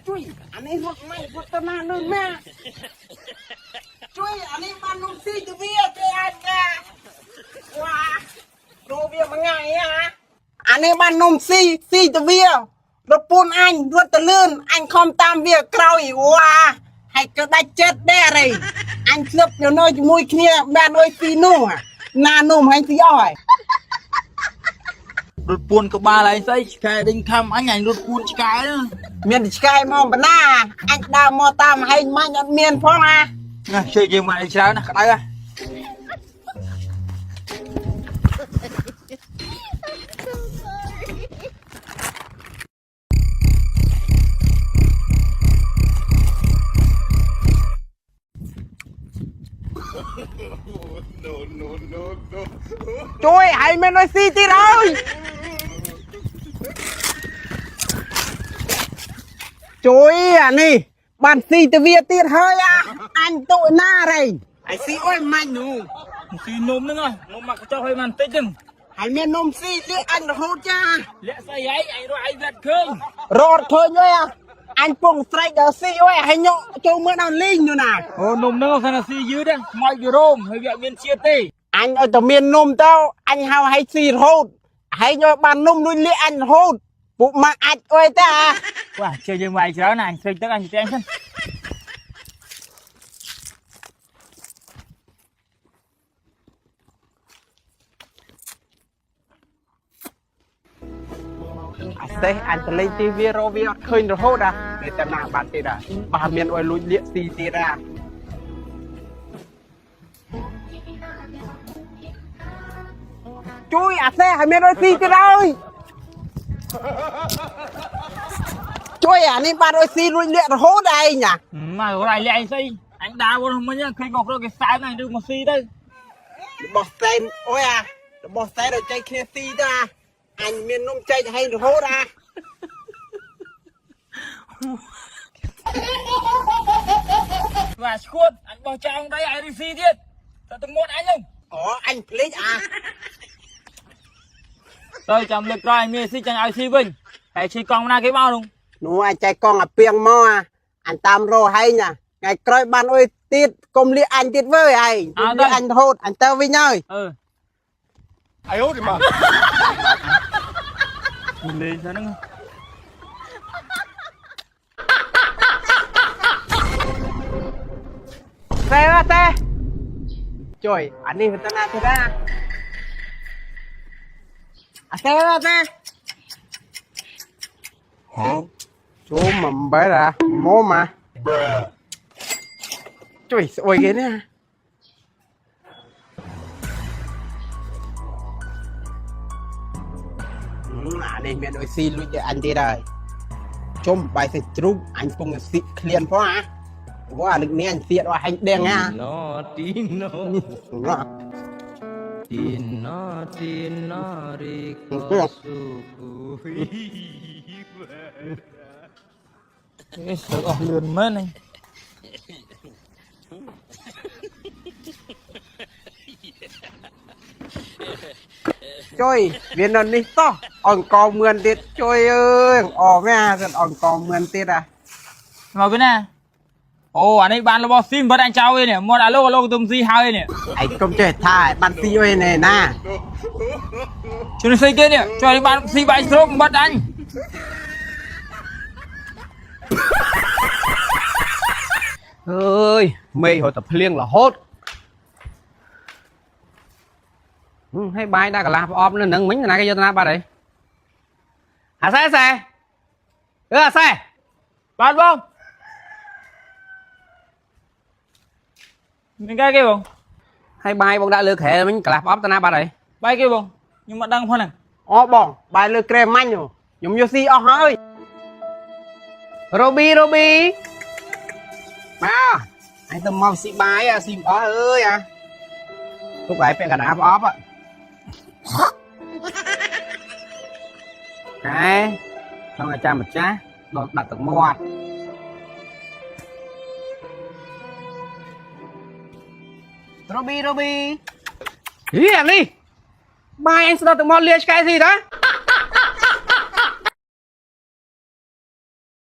ជួយអានេះរត់មិនរត់ទៅណានឹងណាជួយអានេះបាននំស៊ីទៅវាគេអាចណាវ៉ាดูវាមួយថ្ងៃអានេះបាននំស៊ីទៅវារពួនអញរត់ទៅលឿនអញខំតាមវាក្រោយវ៉ាហើយក៏ដាច់ចិត្តដែរអញធ្លាប់នៅជាមួយគ្នាបានអុយស៊ីនោះណានំហើយស៊ីអស់ហើយរត់ពួនក្បាលឯងស្អីឆ្កែដេញខំអញរត់ពួនឆ្កែមានឆ្កែមកបណ្ណាអញដើរមកតាមហែងមាញ់អត់មានផងណាជួយយើងមកច្រើនណាក្តៅជួយឲ្យមានអុយស៊ីទៀតហើយជួយអានេះបានស៊ីទៅវាទៀតហើយអញទុណារ៉េអាយស៊ីអុយមាញ់នោះស៊ីនំហ្នឹងនំមកកញ្ចុះឲ្យបានតិចហ្នឹងហើយមាននំស៊ីលាក់អញរហូតចាលាក់ស្អីហើយអញរត់ឲ្យវាត់ឃើញរត់ឃើញហើយអញពងស្រែកដល់ស៊ីអុយហើយញក់ចូលមើលដល់លីងនោះណាអូនំហ្នឹងគាត់ថាស៊ីយឺតខ្មោចវារោមហើយវាអត់មានជាតិទេអញឲ្យតែមាននំទៅអញហៅឲ្យស៊ីរហូតហើយញយកបាននំនោះលាក់អញរហូតពួកម៉ាក់អាចអុយទេវ៉ាជួយយើងមកច្រើនណាអញស្រេកទឹកអញទៅទាំងសិនទេអញទៅលេងទីវារវាអត់ឃើញរហូតតែតែណាបាត់ទៀតបើមានអុយលួចលាកស៊ីទៀតជួយអាសេឲ្យមានអុយស៊ីទៀតហើយជួយអានេះបានអុយស៊ីលួចលាករហូតឯងណាមករៃលាក់អីស្អីអញដើរមកមិញឃើញកោកគេសើមអញឬមកស៊ីទៅរបស់សែនអុយរបស់សែនឲ្យចែកគ្នាស៊ីទៅអញមាននំចែកឲ្យរហូតវ៉ាឈួតអញបោះចោលដៃឲ្យរីស៊ីទៀតតែទៅមុតអញហ្នឹងអូអញភ្លេចទៅចាំលើកក្រោយមានស៊ីចាញ់ឲ្យស៊ីវិញហើយឈីកង់ណាគេមកនោះអញចែកកង់អាពីងមកអញតាមរហែងថ្ងៃក្រោយបានអុយទៀតកុំលាកអញទៀតវើយឯងលាកអញរហូតអញទៅវិញហើយអាយអូទីមកលេងហ្នឹងតែជួយអានេះទៅណាទៅណាតែចូលមកបែរមកមកជួយស្អុយគេនេះអានេះមានអុយស៊ីលួចអញទៀតហើយជុំបាយសាច់ជ្រូកអញកំពុងស៊ីឃ្លានផងវ៉ានឹកនេះអញទៀតអស់ហាញ់ដេងណទីណូរីកូស៊ូគូអេសអស់លឿនមែនហ្នឹងជួយវានៅនេះតោះអង្គមឿនទៀតជួយអើយអស់មែនសិនអង្គមឿនទៀតមកវិញណាអូអានេះបានរបស់ស៊ីមិនបាត់អញចោលទេនេះមកអាលោកទុំស៊ីហើយនេះឯងកុំចេះថាបានស៊ីអុយនេះណាជួយស៊ីគេនេះជួយបានស៊ីបាយស្រូបមិនបាត់អញអើយមេហត់តែភ្លៀងរហូតហើយបាយដាក់កន្លះប្រអប់នៅនឹងមិញណាគេយកទៅណាបាត់ហើយអាសែអាសែបាទបងមានគេបងហើយបាយបងដាក់លើក្រែមិញកន្លះប្រអប់ទៅណាបាត់ហើយបាយគេបងខ្ញុំមិនដឹងផងហ្នឹងអូបងបាយលើក្រែមាញ់ខ្ញុំយកស៊ីអស់ហើយរ៉ូប៊ីមកអញទៅមកស៊ីបាយស៊ីអស់អើយទុកឲ្យពាក់កណ្ដាលប្រអប់ cái trong là cha một cha đột đặt được mua Robi Robi. Ý anh đi. Ba anh sẽ được một liệt cái gì đó?